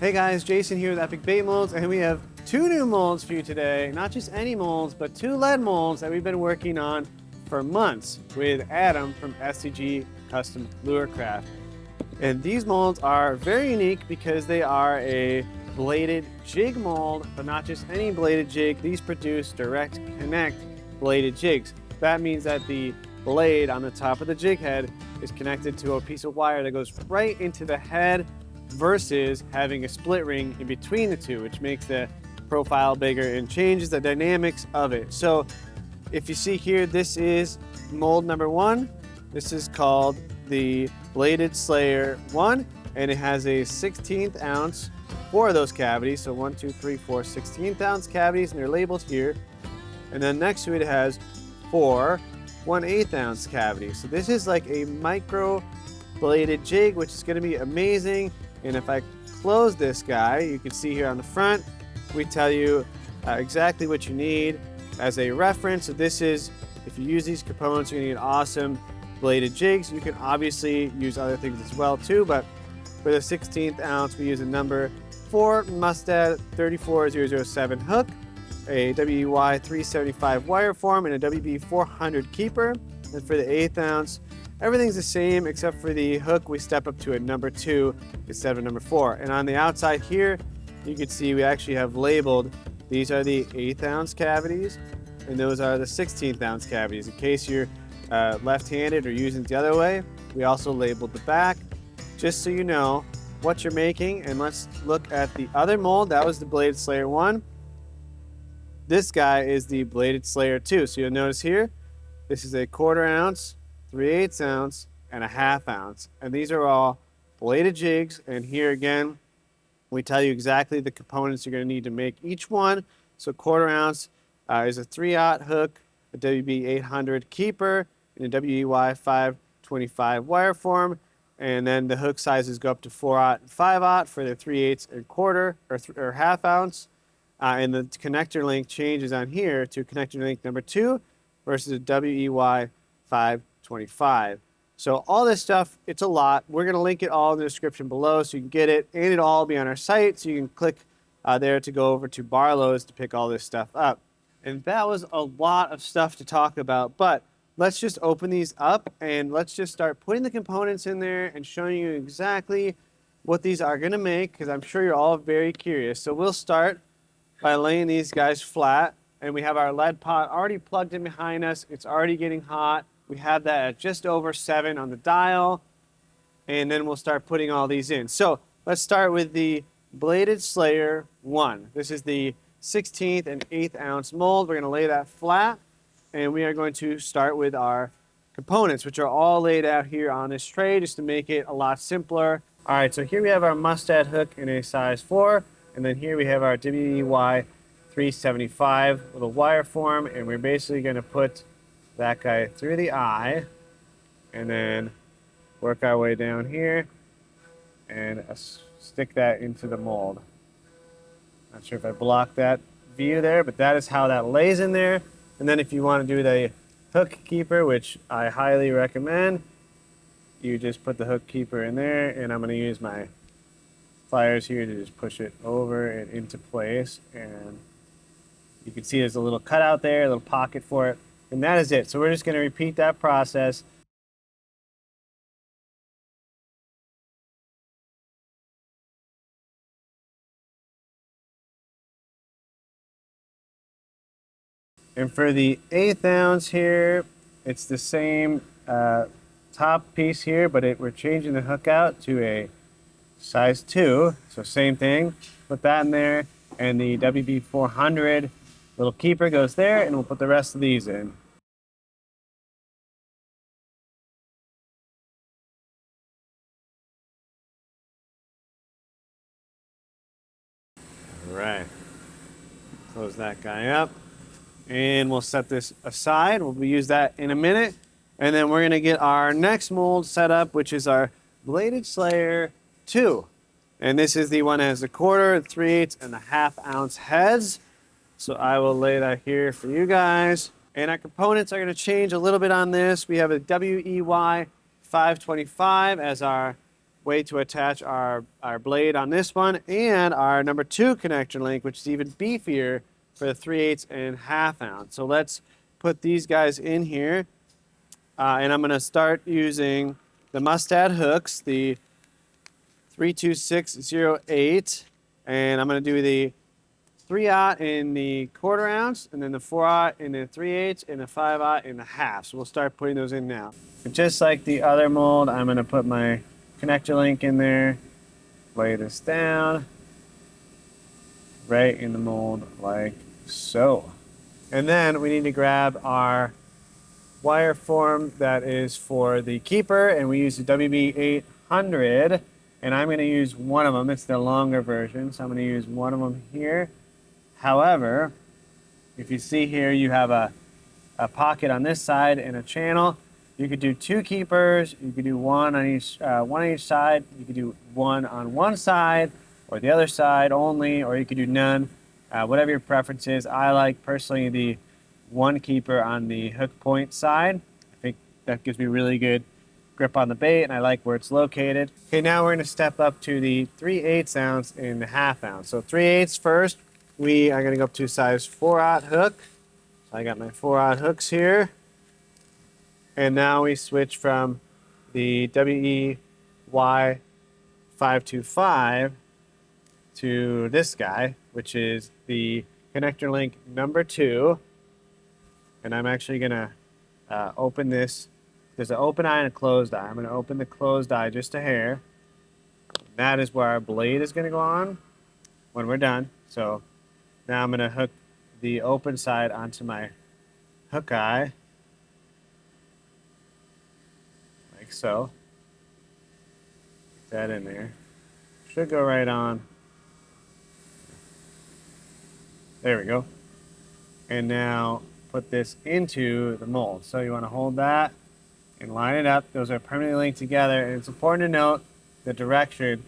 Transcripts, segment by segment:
Hey guys, Jason here with Epic Bait Molds, and we have two new molds for you today. Not just any molds, but two lead molds that we've been working on for months with Adam from SCG Custom Lure Craft. And these molds are very unique because they are a bladed jig mold, but not just any bladed jig. These produce direct connect bladed jigs. That means that the blade on the top of the jig head is connected to a piece of wire that goes right into the head versus having a split ring in between the two, which makes the profile bigger and changes the dynamics of it. So if you see here, this is mold number one. This is called the Bladed Slayer 1, and it has a 16th ounce, four of those cavities. So 1, 2, 3, 4, 16th ounce cavities, and they're labeled here. And then next to it, it has four 1/8 ounce cavities. So this is like a micro bladed jig, which is going to be amazing. And if I close this guy, you can see here on the front, we tell you exactly what you need as a reference. So this is, if you use these components, you're going to get awesome bladed jigs. You can obviously use other things as well too, but for the 16th ounce, we use a number 4 Mustad 34007 hook, a WEY 375 wire form, and a WB 400 keeper. And for the 1/8 ounce, everything's the same except for the hook. We step up to a number 2 instead of number 4. And on the outside here, you can see we actually have labeled, these are the 1/8 ounce cavities, and those are the 16th ounce cavities. In case you're left-handed or using it the other way, we also labeled the back, just so you know what you're making. And let's look at the other mold. That was the Bladed Slayer 1. This guy is the Bladed Slayer 2. So you'll notice here, this is a 1/4 ounce, 3/8 ounce, and a 1/2 ounce. And these are all bladed jigs. And here again, we tell you exactly the components you're going to need to make each one. So 1/4 ounce is a 3/0 hook, a WB 800 keeper, and a WEY 525 wire form. And then the hook sizes go up to 4/0 and 5/0 for the 3/8 and 1/4 or 1/2 ounce. And the connector length changes on here to connector length number 2 versus a WEY 525. So all this stuff, it's a lot. We're going to link it all in the description below so you can get it, and it'll all be on our site. So you can click there to go over to Barlow's to pick all this stuff up. And that was a lot of stuff to talk about, but let's just open these up and let's just start putting the components in there and showing you exactly what these are going to make, because I'm sure you're all very curious. So we'll start by laying these guys flat, and we have our lead pot already plugged in behind us. It's already getting hot. We have that at just over 7 on the dial, and then we'll start putting all these in. So let's start with the Bladed Slayer 1. This is the 16th and 1/8 ounce mold. We're going to lay that flat, and we are going to start with our components, which are all laid out here on this tray just to make it a lot simpler. All right, so here we have our Mustad hook in a size 4. And then here we have our WEY 375 little wire form, and we're basically going to put that guy through the eye and then work our way down here and stick that into the mold. Not sure if I blocked that view there, but that is how that lays in there. And then if you want to do the hook keeper, which I highly recommend, you just put the hook keeper in there, and I'm going to use my pliers here to just push it over and into place. And you can see there's a little cutout there, a little pocket for it, and that is it. So we're just going to repeat that process. And for the 1/8 ounce here, it's the same top piece here, but we're changing the hook out to a size 2, so same thing. Put that in there, and the WB 400 little keeper goes there, and we'll put the rest of these in. All right, close that guy up, and we'll set this aside. We'll use that in a minute, and then we're going to get our next mold set up, which is our Bladed Slayer 2. And this is the one that has the 1/4, 3/8, and the 1/2 ounce heads. So I will lay that here for you guys. And our components are going to change a little bit on this. We have a WEY 525 as our way to attach our blade on this one, and our number 2 connector link, which is even beefier for the 3/8 and 1/2 ounce. So let's put these guys in here. And I'm going to start using the Mustad hooks, the 32608, and I'm going to do the 3/0 in the 1/4 ounce, and then the 4/0 in the 3/8 and the 5/0 in the 1/2. So we'll start putting those in now. And just like the other mold, I'm going to put my connector link in there, lay this down, right in the mold like so. And then we need to grab our wire form that is for the keeper, and we use the WB 800, and I'm going to use one of them. It's the longer version, so I'm going to use one of them here. However, if you see here, you have a pocket on this side and a channel. You could do 2 keepers. You could do one on each side. You could do one on one side or the other side only, or you could do none. Whatever your preference is. I like personally the 1 keeper on the hook point side. I think that gives me really good grip on the bait, and I like where it's located. Okay, now we're going to step up to the 3/8 ounce and the 1/2 ounce. So 3/8 first, we are going to go up to size 4/0 hook. So I got my 4/0 hooks here. And now we switch from the WEY 525 to this guy, which is the connector link number 2. And I'm actually going to open this. There's an open eye and a closed eye. I'm going to open the closed eye just a hair. That is where our blade is going to go on when we're done. So now I'm going to hook the open side onto my hook eye, like so. Get that in there. Should go right on. There we go. And now put this into the mold. So you want to hold that and line it up. Those are permanently linked together. And it's important to note the direction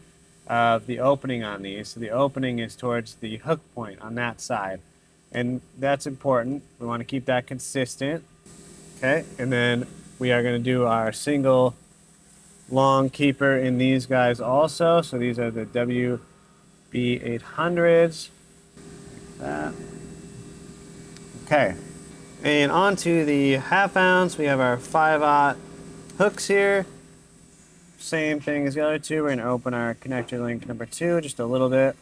of the opening on these. So the opening is towards the hook point on that side. And that's important. We want to keep that consistent. Okay, and then we are going to do our single long keeper in these guys also. So these are the WB 800s. Like that. Okay. And onto the 1/2 ounce, we have our 5/0 hooks here. Same thing as the other two. We're going to open our connector link number 2 just a little bit.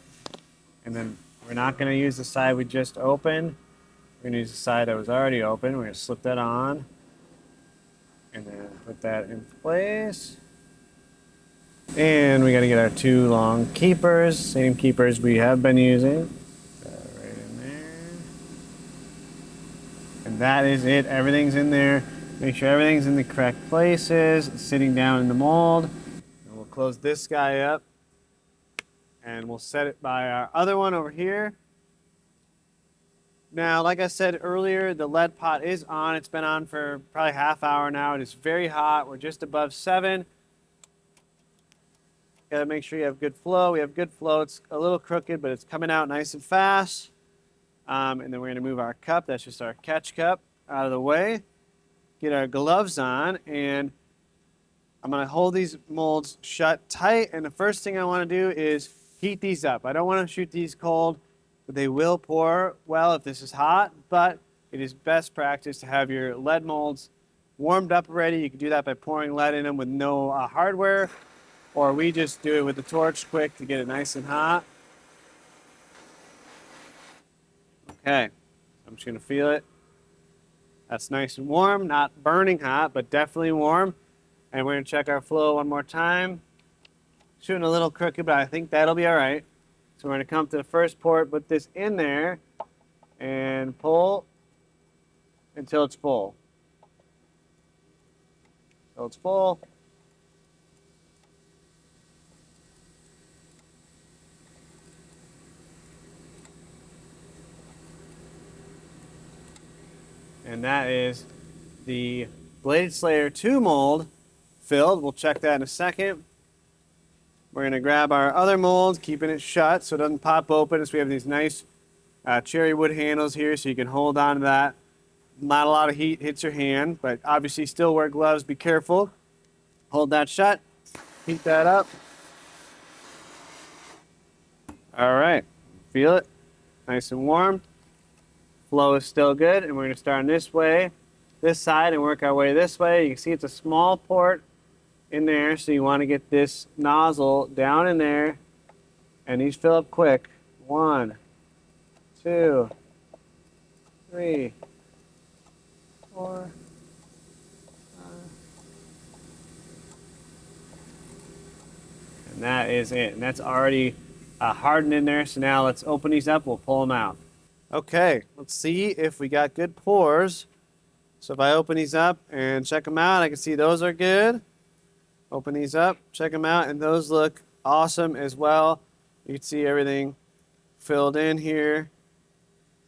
And then we're not going to use the side we just opened. We're going to use the side that was already open. We're going to slip that on. And then put that in place. And we got to get our 2 long keepers. Same keepers we have been using. And that is it. Everything's in there. Make sure everything's in the correct places. It's sitting down in the mold. And we'll close this guy up. And we'll set it by our other one over here. Now, like I said earlier, the lead pot is on. It's been on for probably ½ hour now. It is very hot. We're just above 7. Gotta make sure you have good flow. We have good flow. It's a little crooked, but it's coming out nice and fast. And then we're going to move our cup, that's just our catch cup, out of the way. Get our gloves on, and I'm going to hold these molds shut tight. And the first thing I want to do is heat these up. I don't want to shoot these cold, but they will pour well if this is hot. But it is best practice to have your lead molds warmed up already. You can do that by pouring lead in them with no hardware, or we just do it with the torch quick to get it nice and hot. Okay, I'm just going to feel it. That's nice and warm, not burning hot, but definitely warm. And we're going to check our flow one more time. Shooting a little crooked, but I think that'll be all right. So we're going to come to the first port, put this in there, and pull until it's full. Until it's full. And that is the Bladed Slayer 2 mold filled. We'll check that in a second. We're going to grab our other mold, keeping it shut so it doesn't pop open. So we have these nice cherry wood handles here so you can hold on to that. Not a lot of heat hits your hand, but obviously still wear gloves. Be careful. Hold that shut. Heat that up. All right, feel it, nice and warm. Flow is still good, and we're gonna start on this side, and work our way this way. You can see it's a small port in there, so you want to get this nozzle down in there, and these fill up quick. 1, 2, 3, 4, 5. And that is it. And that's already hardened in there. So now let's open these up. We'll pull them out. Okay, let's see if we got good pours. So if I open these up and check them out, I can see those are good. Open these up, check them out, and those look awesome as well. You can see everything filled in here.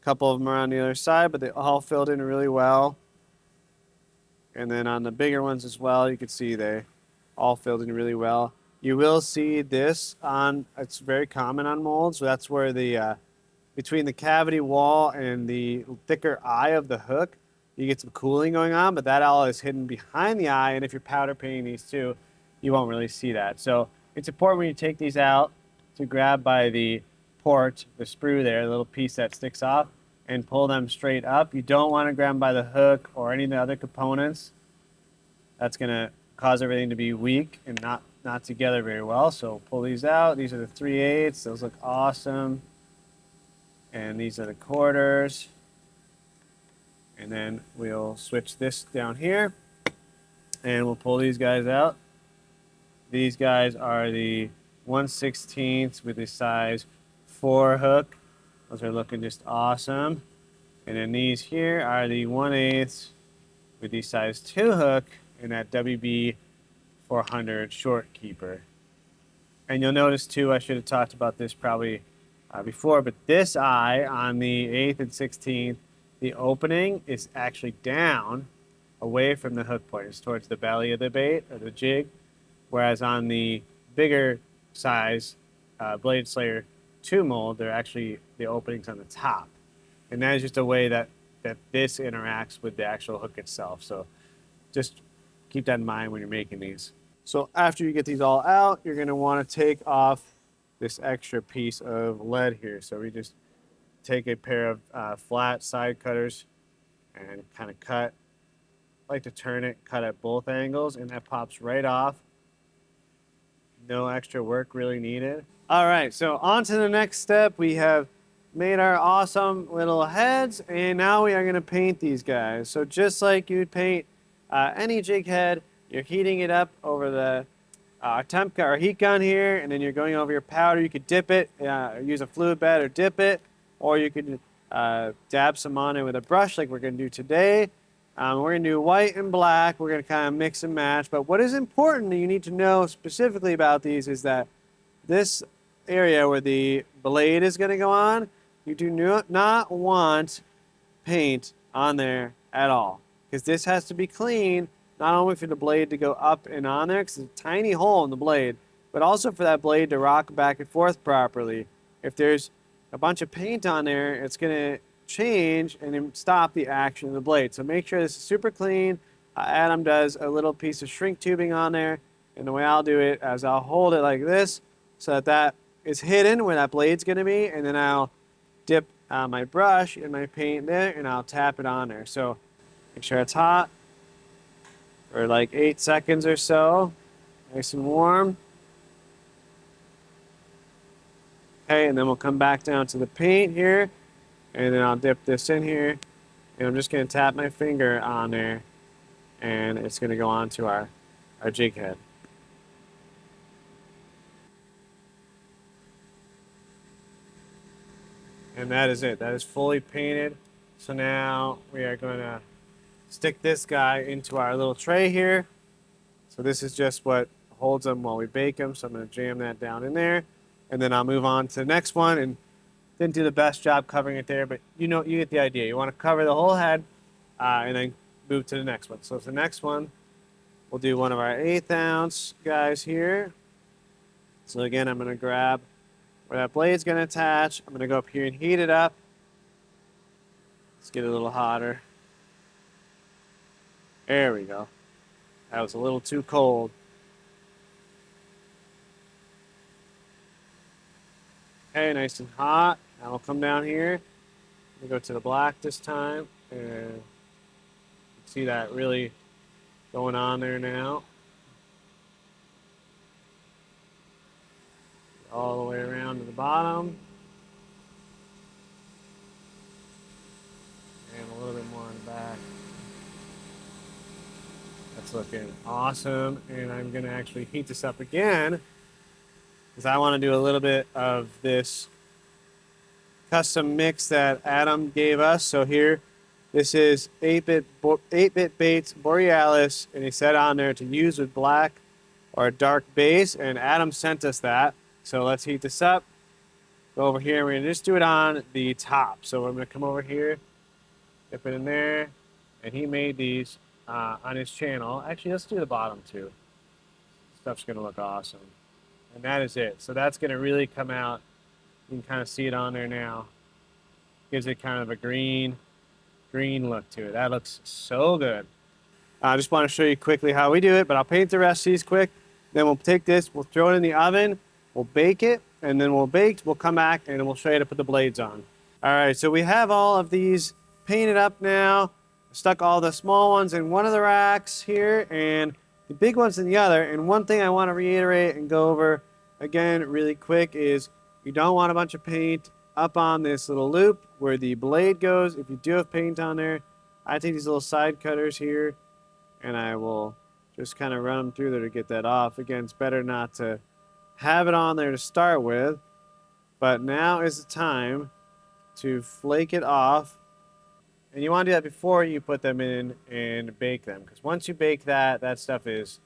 A couple of them are on the other side, but they all filled in really well. And then on the bigger ones as well, you can see they all filled in really well. You will see this on, it's very common on molds. So that's where the, between the cavity wall and the thicker eye of the hook, you get some cooling going on, but that all is hidden behind the eye. And if you're powder painting these too, you won't really see that. So it's important when you take these out to grab by the port, the sprue there, the little piece that sticks off, and pull them straight up. You don't want to grab them by the hook or any of the other components. That's going to cause everything to be weak and not together very well. So pull these out. These are the 3/8. Those look awesome. And these are the quarters. And then we'll switch this down here, and we'll pull these guys out. These guys are the 1/16 with the size 4 hook. Those are looking just awesome. And then these here are the 1/8 with the size 2 hook and that WB 400 short keeper. And you'll notice too, I should have talked about this probably before, but this eye on the 1/8 and 16th, the opening is actually down away from the hook point. It's towards the belly of the bait or the jig. Whereas on the bigger size Blade Slayer 2 mold, they're actually the openings on the top. And that is just a way that this interacts with the actual hook itself. So just keep that in mind when you're making these. So after you get these all out, you're going to want to take off this extra piece of lead here. So we just take a pair of flat side cutters and kind of cut. I like to turn it, cut at both angles, and that pops right off. No extra work really needed. All right, so on to the next step. We have made our awesome little heads, and now we are going to paint these guys. So just like you'd paint any jig head, you're heating it up over the temp or heat gun here, and then you're going over your powder. You could dip it, use a fluid bed or dip it, or you could dab some on it with a brush like we're going to do today. We're going to do white and black. We're going to kind of mix and match. But what is important that you need to know specifically about these is that this area where the blade is going to go on, you do not want paint on there at all. Because this has to be clean, not only for the blade to go up and on there, because it's a tiny hole in the blade, but also for that blade to rock back and forth properly. If there's a bunch of paint on there, it's going to change and then stop the action of the blade. So make sure this is super clean. Adam does a little piece of shrink tubing on there, and the way I'll do it is I'll hold it like this so that that is hidden where that blade's going to be, and then I'll dip my brush and my paint there, and I'll tap it on there. So make sure it's hot for like 8 seconds or so, nice and warm. Okay, and then we'll come back down to the paint here, and then I'll dip this in here, and I'm just going to tap my finger on there, and it's going to go onto our jig head. And that is it. That is fully painted. So now we are going to stick this guy into our little tray here. So this is just what holds them while we bake them. So I'm going to jam that down in there, and then I'll move on to the next one. And didn't do the best job covering it there, but you get the idea. You want to cover the whole head and then move to the next one. So for the next one, we'll do one of our 1/8 ounce guys here. So again, I'm going to grab where that blade's going to attach. I'm going to go up here and heat it up. Let's get it a little hotter. There we go. That was a little too cold. Okay, nice and hot. Now we'll come down here. We'll go to the black this time, and see that really going on there now. All the way around to the bottom. And a little bit more in the back. That's looking awesome. And I'm gonna actually heat this up again because I want to do a little bit of this custom mix that Adam gave us. So here, this is 8-bit baits Borealis, and he said on there to use with black or a dark base, and Adam sent us that. So let's heat this up. Go over here. We're gonna just do it on the top. So I'm gonna come over here, dip it in there, and he made these on his channel. Actually, let's do the bottom too. Stuff's gonna look awesome, and that is it. So that's gonna really come out. You can kind of see it on there now. Gives it kind of a green look to it. That looks so good. I just want to show you quickly how we do it, but I'll paint the rest of these quick. Then we'll take this, we'll throw it in the oven, we'll bake it, and then we'll come back and we'll show you to put the blades on. All right, so we have all of these painted up now. Stuck all the small ones in one of the racks here and the big ones in the other. And one thing I want to reiterate and go over again really quick is you don't want a bunch of paint up on this little loop where the blade goes. If you do have paint on there, I take these little side cutters here and I will just kind of run them through there to get that off. Again, it's better not to have it on there to start with, but now is the time to flake it off. And you want to do that before you put them in and bake them, because once you bake that, that stuff is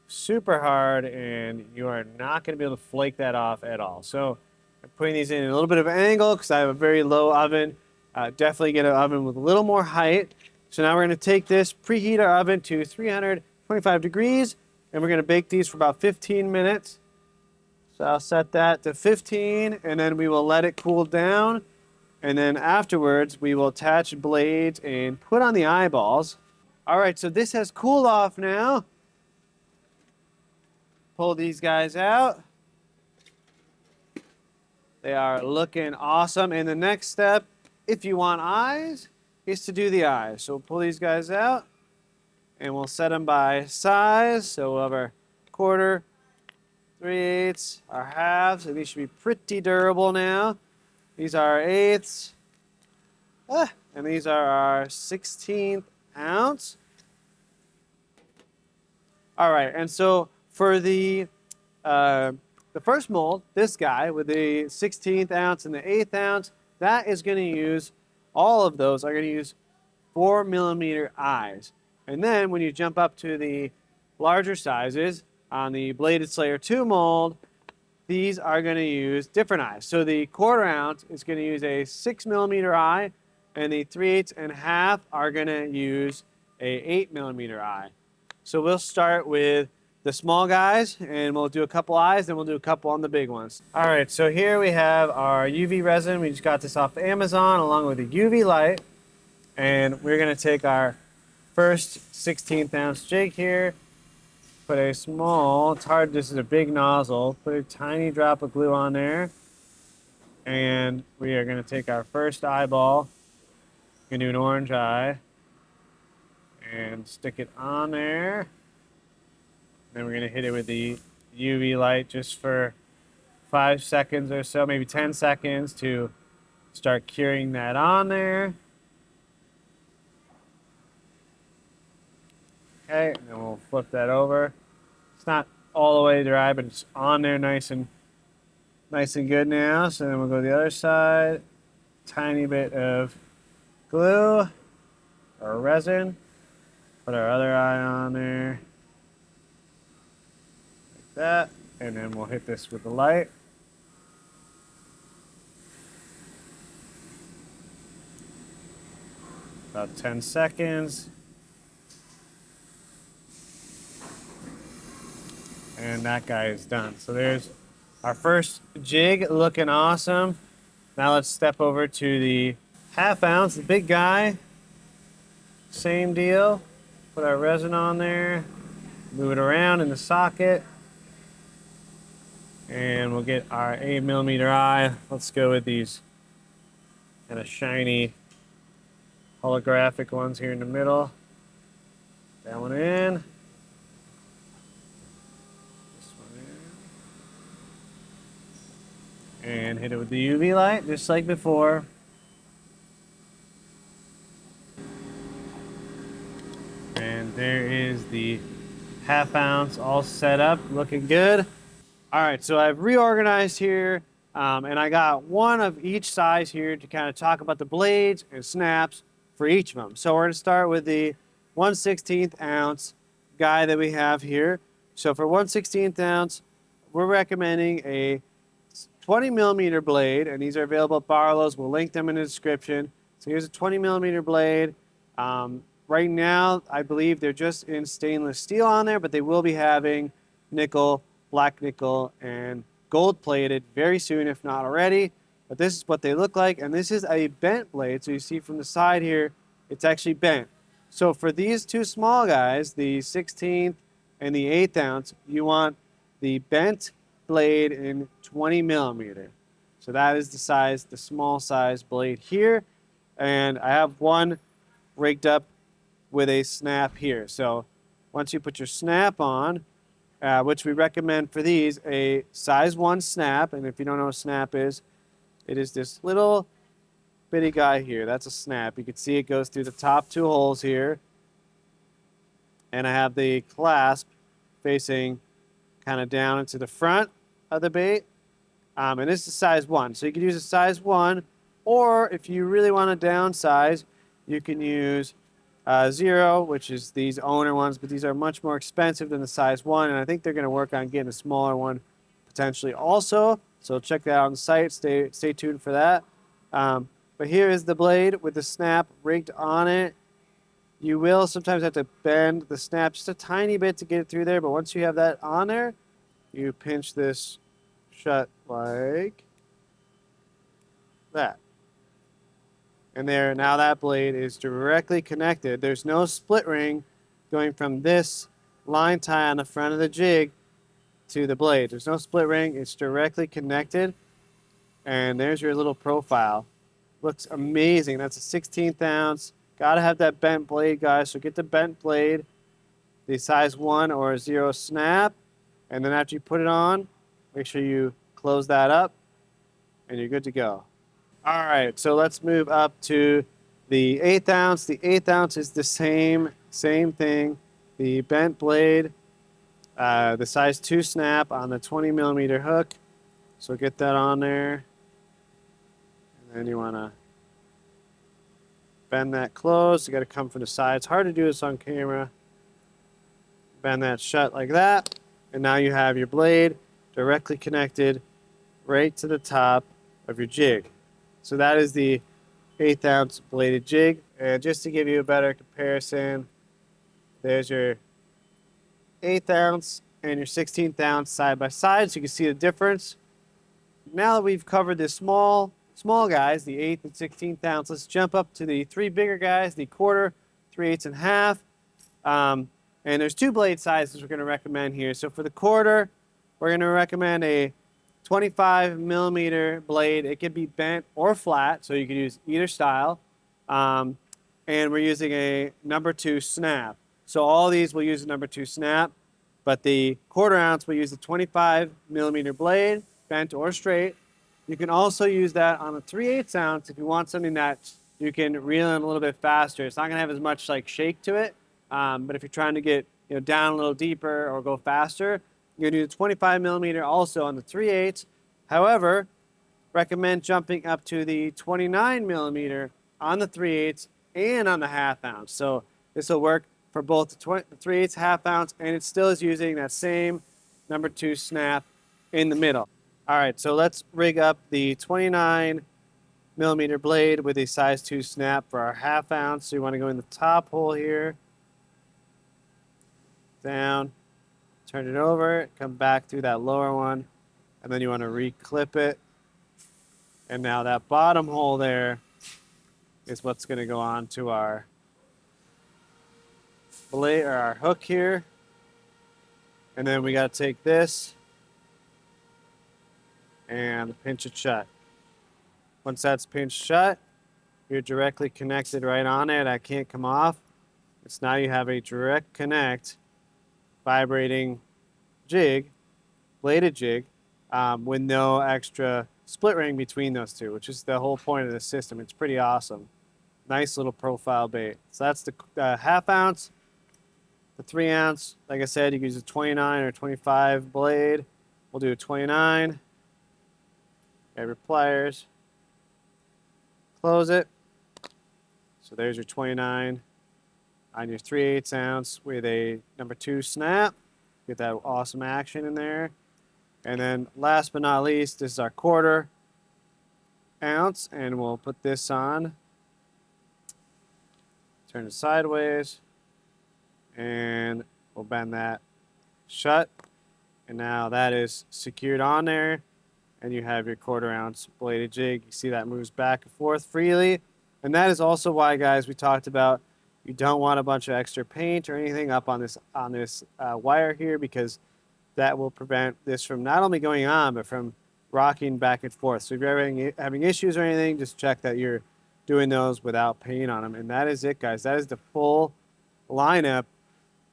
super hard and you are not going to be able to flake that off at all. So I'm putting these in a little bit of an angle because I have a very low oven. Definitely get an oven with a little more height. So now we're going to take this, preheat our oven to 325 degrees, and we're going to bake these for about 15 minutes. So I'll set that to 15, and then we will let it cool down. And then afterwards, we will attach blades and put on the eyeballs. All right, so this has cooled off now. Pull these guys out. They are looking awesome. And the next step, if you want eyes, is to do the eyes. So we'll pull these guys out, and we'll set them by size. So we'll have our quarter, 3/8, our halves, and these should be pretty durable now. These are our 1/8, and these are our 1/16 ounce. All right, and so for the first mold, this guy with the 1/16 ounce and the 1/8 ounce, that is going to use, all of those are going to use 4mm eyes. And then when you jump up to the larger sizes on the Bladed Slayer 2 mold, these are going to use different eyes. So the 1/4 ounce is going to use a 6mm eye, and the 3/8 and half are going to use a 8mm eye. So we'll start with the small guys, and we'll do a couple eyes, then we'll do a couple on the big ones. All right, so here we have our UV resin. We just got this off Amazon along with a UV light, and we're going to take our first 1/16 ounce jig here. Put a small, it's hard, this is a big nozzle, put a tiny drop of glue on there. And we are going to take our first eyeball, we're going to do an orange eye, and stick it on there. Then we're going to hit it with the UV light just for 5 seconds or so, maybe 10 seconds to start curing that on there. Okay, and then we'll flip that over. It's not all the way dry, but it's on there nice and good now. So then we'll go to the other side. Tiny bit of glue or resin. Put our other eye on there. Like that. And then we'll hit this with the light. About 10 seconds. And that guy is done. So there's our first jig looking awesome. Now let's step over to the 1/2 ounce, the big guy. Same deal. Put our resin on there. Move it around in the socket. And we'll get our 8mm eye. Let's go with these kind of shiny holographic ones here in the middle. That one in. This one in. And hit it with the UV light, just like before. And there is the 1/2 ounce all set up, looking good. All right, so I've reorganized here, and I got one of each size here to kind of talk about the blades and snaps for each of them. So we're going to start with the 1/16 ounce guy that we have here. So for 1/16 ounce, we're recommending a 20mm blade, and these are available at Barlow's. We'll link them in the description. So here's a 20mm blade. Right now, I believe they're just in stainless steel on there, but they will be having nickel, black nickel, and gold plated very soon, if not already. But this is what they look like, and this is a bent blade. So you see from the side here, it's actually bent. So for these two small guys, the 16th and the 1/8 ounce, you want the bent blade in 20mm. So that is the size, the small size blade here. And I have one rigged up with a snap here. So once you put your snap on, which we recommend for these, a size 1 snap. And if you don't know what a snap is, it is this little bitty guy here. That's a snap. You can see it goes through the top 2 holes here. And I have the clasp facing kind of down into the front of the bait. And this is size 1. So you can use a size 1, or if you really want to downsize, you can use 0, which is these owner ones, but these are much more expensive than the size 1, and I think they're going to work on getting a smaller one potentially also. So check that out on the site. Stay tuned for that. But here is the blade with the snap rigged on it. You will sometimes have to bend the snap just a tiny bit to get it through there, but once you have that on there, you pinch this shut like that. And there, now that blade is directly connected. There's no split ring going from this line tie on the front of the jig to the blade. There's no split ring. It's directly connected. And there's your little profile. Looks amazing. That's a 16th ounce. Got to have that bent blade, guys. So get the bent blade, the size 1 or 0 snap. And then after you put it on, make sure you close that up, and you're good to go. All right, so let's move up to the 1/8 ounce. The 1/8 ounce is the same thing. The bent blade, the size 2 snap on the 20mm hook. So get that on there. And then you want to bend that close. You got to come from the side. It's hard to do this on camera. Bend that shut like that. And now you have your blade directly connected right to the top of your jig. So that is the 1/8 ounce bladed jig. And just to give you a better comparison, there's your 1/8 ounce and your 16th ounce side by side, so you can see the difference. Now that we've covered the small guys, the 1/8 and 16th ounce, let's jump up to the 3 bigger guys, the 1/4, 3/8 and 1/2. And there's 2 blade sizes we're going to recommend here. So for the 1/4, we're going to recommend a 25mm blade. It can be bent or flat, so you can use either style. And we're using a number 2 snap. So all these will use a number 2 snap, but the 1/4 ounce will use a 25mm blade, bent or straight. You can also use that on a 3/8 ounce if you want something that you can reel in a little bit faster. It's not going to have as much like shake to it, but if you're trying to get down a little deeper or go faster, you're going to do the 25mm also on the 3/8. However, recommend jumping up to the 29mm on the 3/8 and on the 1/2 ounce. So this will work for both the 3/8, 1/2 ounce, and it still is using that same number 2 snap in the middle. All right, so let's rig up the 29mm blade with a size 2 snap for our 1/2 ounce. So you want to go in the top hole here, down, turn it over, come back through that lower one, and then you want to reclip it. And now that bottom hole there is what's going to go on to our blade or our hook here. And then we got to take this and pinch it shut. Once that's pinched shut, you're directly connected right on it. I can't come off. It's now you have a direct connect vibrating jig, bladed jig, with no extra split ring between those two, which is the whole point of the system. It's pretty awesome. Nice little profile bait. So that's the half ounce. The 3 ounce, like I said, you can use a 29 or 25 blade. We'll do a 29. Okay, your pliers. Close it. So there's your 29 on your 3/8 ounce with a number 2 snap. Get that awesome action in there. And then last but not least, this is our 1/4 ounce, and we'll put this on. Turn it sideways, and we'll bend that shut. And now that is secured on there, and you have your 1/4 ounce bladed jig. You see that moves back and forth freely. And that is also why, guys, we talked about you don't want a bunch of extra paint or anything up on this wire here, because that will prevent this from not only going on, but from rocking back and forth. So if you're having issues or anything, just check that you're doing those without paint on them. And that is it, guys. That is the full lineup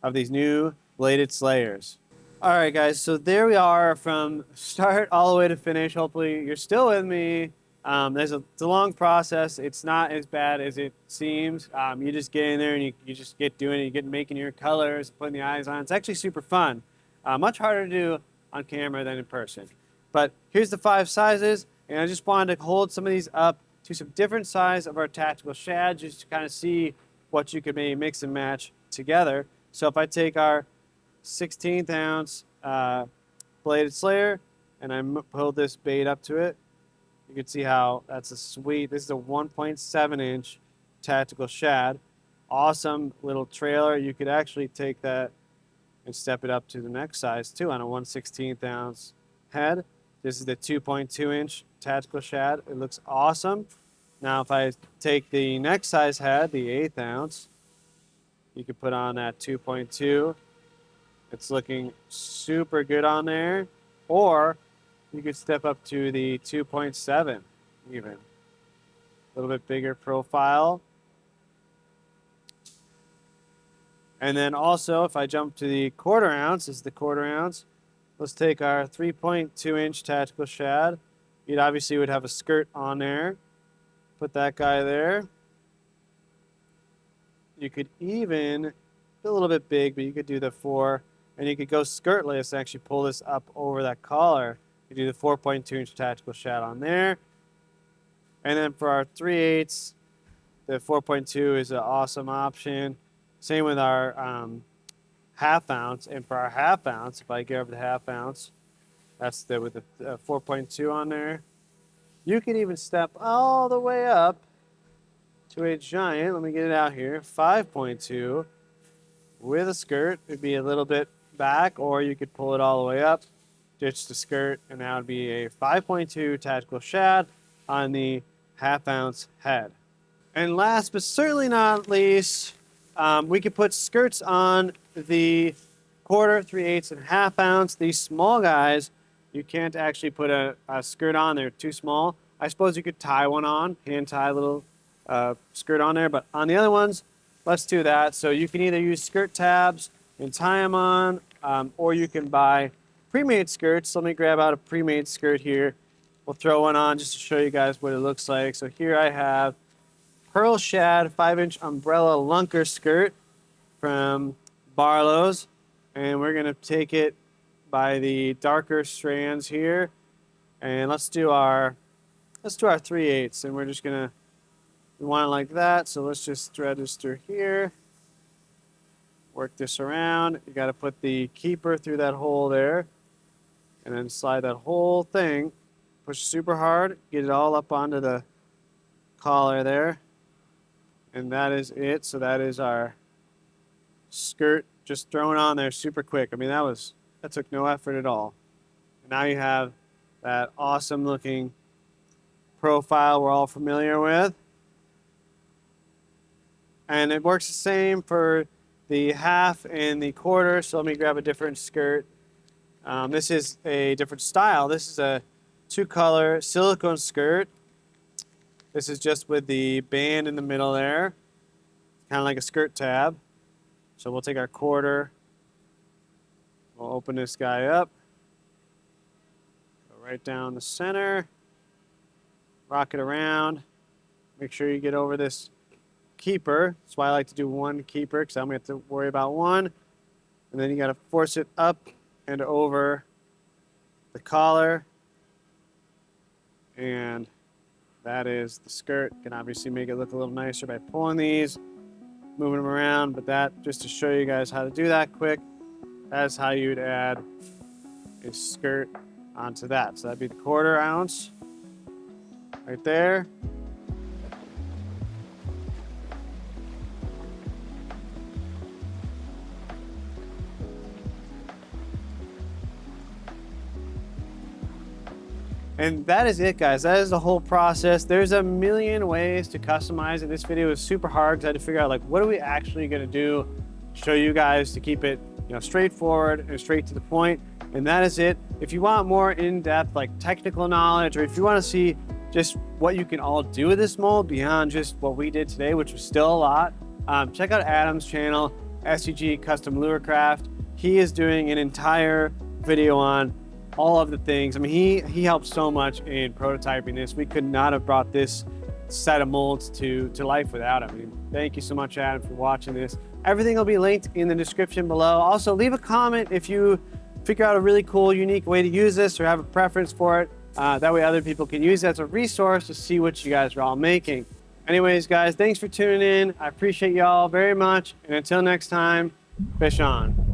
of these new bladed slayers. All right, guys, so there we are from start all the way to finish. Hopefully you're still with me. It's a long process. It's not as bad as it seems. You just get in there and you just get doing it. You get making your colors, putting the eyes on. It's actually super fun. Much harder to do on camera than in person. But here's the 5 sizes, and I just wanted to hold some of these up to some different size of our tactical shad, just to kind of see what you could maybe mix and match together. So if I take our 16th ounce bladed slayer and I pull this bait up to it, you can see how that's a sweet, this is a 1.7 inch tactical shad. Awesome little trailer. You could actually take that and step it up to the next size too on a 1/16 ounce head. This is the 2.2 inch tactical shad. It looks awesome. Now if I take the next size head, the 1/8 ounce, you could put on that 2.2. It's looking super good on there. Or you could step up to the 2.7 even. A little bit bigger profile. And then also, if I jump to the 1/4 ounce, this is the 1/4 ounce. Let's take our 3.2 inch tactical shad. You'd obviously would have a skirt on there. Put that guy there. You could even, a little bit big, but you could do the 4, and you could go skirtless and actually pull this up over that collar. You do the 4.2 inch tactical shad on there. And then for our 3/8, the 4.2 is an awesome option. Same with our 1/2 ounce. And for our 1/2 ounce, if I get over the 1/2 ounce, that's with the 4.2 on there. You can even step all the way up to a giant, let me get it out here, 5.2 with a skirt. It'd be a little bit back, or you could pull it all the way up, ditch the skirt, and that would be a 5.2 tactical shad on the 1/2 ounce head. And last but certainly not least, we could put skirts on the 1/4, 3/8, and 1/2 ounce. These small guys, you can't actually put a skirt on. They're too small. I suppose you could tie one on, hand tie a little skirt on there. But on the other ones, let's do that. So you can either use skirt tabs and tie them on, or you can buy pre-made skirts. Let me grab out a pre-made skirt here. We'll throw one on just to show you guys what it looks like. So here I have Pearl Shad 5-inch umbrella lunker skirt from Barlow's, and we're gonna take it by the darker strands here, and let's do our 3/8, and we're just gonna, we want it like that. So let's just register here, work this around. You got to put the keeper through that hole there, and then slide that whole thing, push super hard, get it all up onto the collar there. And that is it. So that is our skirt just thrown on there super quick. I mean, that took no effort at all. And now you have that awesome looking profile we're all familiar with. And it works the same for the 1/2 and the 1/4. So let me grab a different skirt. This is a different style. This is a two-color silicone skirt. This is just with the band in the middle there, kind of like a skirt tab. So we'll take our quarter, we'll open this guy up, go right down the center, rock it around, make sure you get over this keeper. That's why I like to do one keeper, because I'm going to have to worry about one. And then you got to force it up and over the collar. And that is the skirt. You can obviously make it look a little nicer by pulling these, moving them around, but that, just to show you guys how to do that quick, that's how you would add a skirt onto that. So that'd be the 1/4 ounce right there. And that is it, guys. That is the whole process. There's a million ways to customize it. This video was super hard because I had to figure out, like, what are we actually going to do, show you guys to keep it, straightforward and straight to the point. And that is it. If you want more in-depth, like, technical knowledge, or if you want to see just what you can all do with this mold beyond just what we did today, which was still a lot, check out Adam's channel, SCG Custom Lure Craft. He is doing an entire video on all of the things. I mean, he helped so much in prototyping this. We could not have brought this set of molds to life without him. I mean, thank you so much, Adam, for watching this. Everything will be linked in the description below. Also, leave a comment if you figure out a really cool, unique way to use this or have a preference for it. That way other people can use it as a resource to see what you guys are all making. Anyways, guys, thanks for tuning in. I appreciate y'all very much. And until next time, fish on.